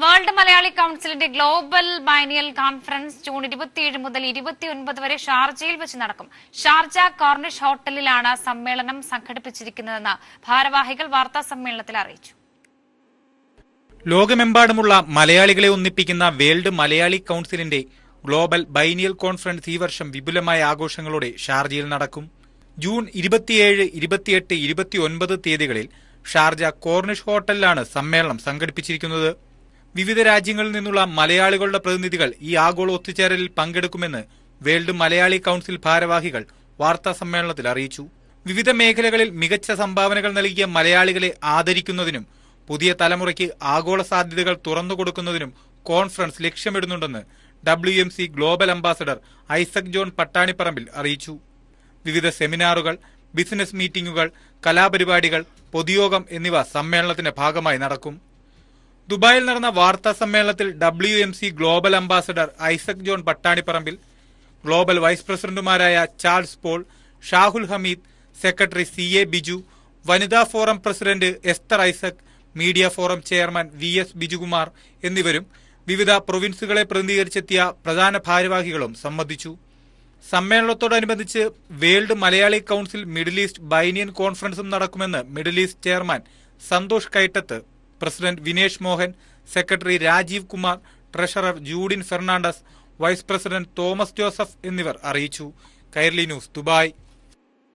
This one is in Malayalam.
വേൾഡ് മലയാളി കൌൺസിലിന്റെ ഗ്ലോബൽ ബൈനിയൽ കോൺഫറൻസ് ജൂൺ 27 മുതൽ 29 വരെ ഷാർജയിൽ വെച്ച് നടക്കും. ഷാർജ കോർണിഷ് ഹോട്ടലിലാണ് സമ്മേളനം സംഘടിപ്പിച്ചിരിക്കുന്നതെന്ന് ഭാരവാഹികൾ വാർത്താ സമ്മേളനത്തിൽ അറിയിച്ചു. ലോകമെമ്പാടുമുള്ള മലയാളികളെ ഒന്നിപ്പിക്കുന്ന വേൾഡ് മലയാളി കൌൺസിലിന്റെ ഗ്ലോബൽ ബൈനിയൽ കോൺഫറൻസ് ഈ വർഷം വിപുലമായ ആഘോഷങ്ങളോടെ ഷാർജയിൽ നടക്കും. ജൂൺ 27, 28, 29 തീയതികളിൽ ഷാർജ കോർണിഷ് ഹോട്ടലിലാണ് സമ്മേളനം സംഘടിപ്പിച്ചിരിക്കുന്നത്. വിവിധ രാജ്യങ്ങളിൽ നിന്നുള്ള മലയാളികളുടെ പ്രതിനിധികൾ ഈ ആഗോള ഒത്തുചേരലിൽ പങ്കെടുക്കുമെന്ന് വേൾഡ് മലയാളി കൌൺസിൽ ഭാരവാഹികൾ വാർത്താ സമ്മേളനത്തിൽ അറിയിച്ചു. വിവിധ മേഖലകളിൽ മികച്ച സംഭാവനകൾ നൽകിയ മലയാളികളെ ആദരിക്കുന്നതിനും പുതിയ തലമുറയ്ക്ക് ആഗോള സാധ്യതകൾ തുറന്നുകൊടുക്കുന്നതിനും കോൺഫറൻസ് ലക്ഷ്യമിടുന്നുണ്ടെന്ന് WMC global ambassador Isaac John Pattanipparambil അറിയിച്ചു. വിവിധ സെമിനാറുകൾ, ബിസിനസ് മീറ്റിംഗുകൾ, കലാപരിപാടികൾ, പൊതുയോഗം എന്നിവ സമ്മേളനത്തിന്റെ ഭാഗമായി നടക്കും. ദുബായിൽ നടന്ന വാർത്താ സമ്മേളനത്തിൽ WMC global ambassador Isaac John Pattanipparambil, global vice പ്രസിഡന്റുമാരായ Charles Paul, Shahul Hameed, secretary CA Biju, വനിതാ forum president Esther Isaac, media forum chairman VS Bijukumar എന്നിവരും വിവിധ പ്രൊവിൻസുകളെ പ്രതിനിധീകരിച്ചെത്തിയ പ്രധാന ഭാരവാഹികളും സംബന്ധിച്ചു. സമ്മേളനത്തോടനുബന്ധിച്ച് world Malayali council middle east biennial കോൺഫറൻസും നടക്കുമെന്ന് middle east chairman Santhosh Kaittath, president Vinesh Mohan, secretary Rajeev Kumar, treasurer Judin Fernandes, vice president Thomas Joseph എന്നിവർ അറിയിച്ചു. Kairali news, Dubai.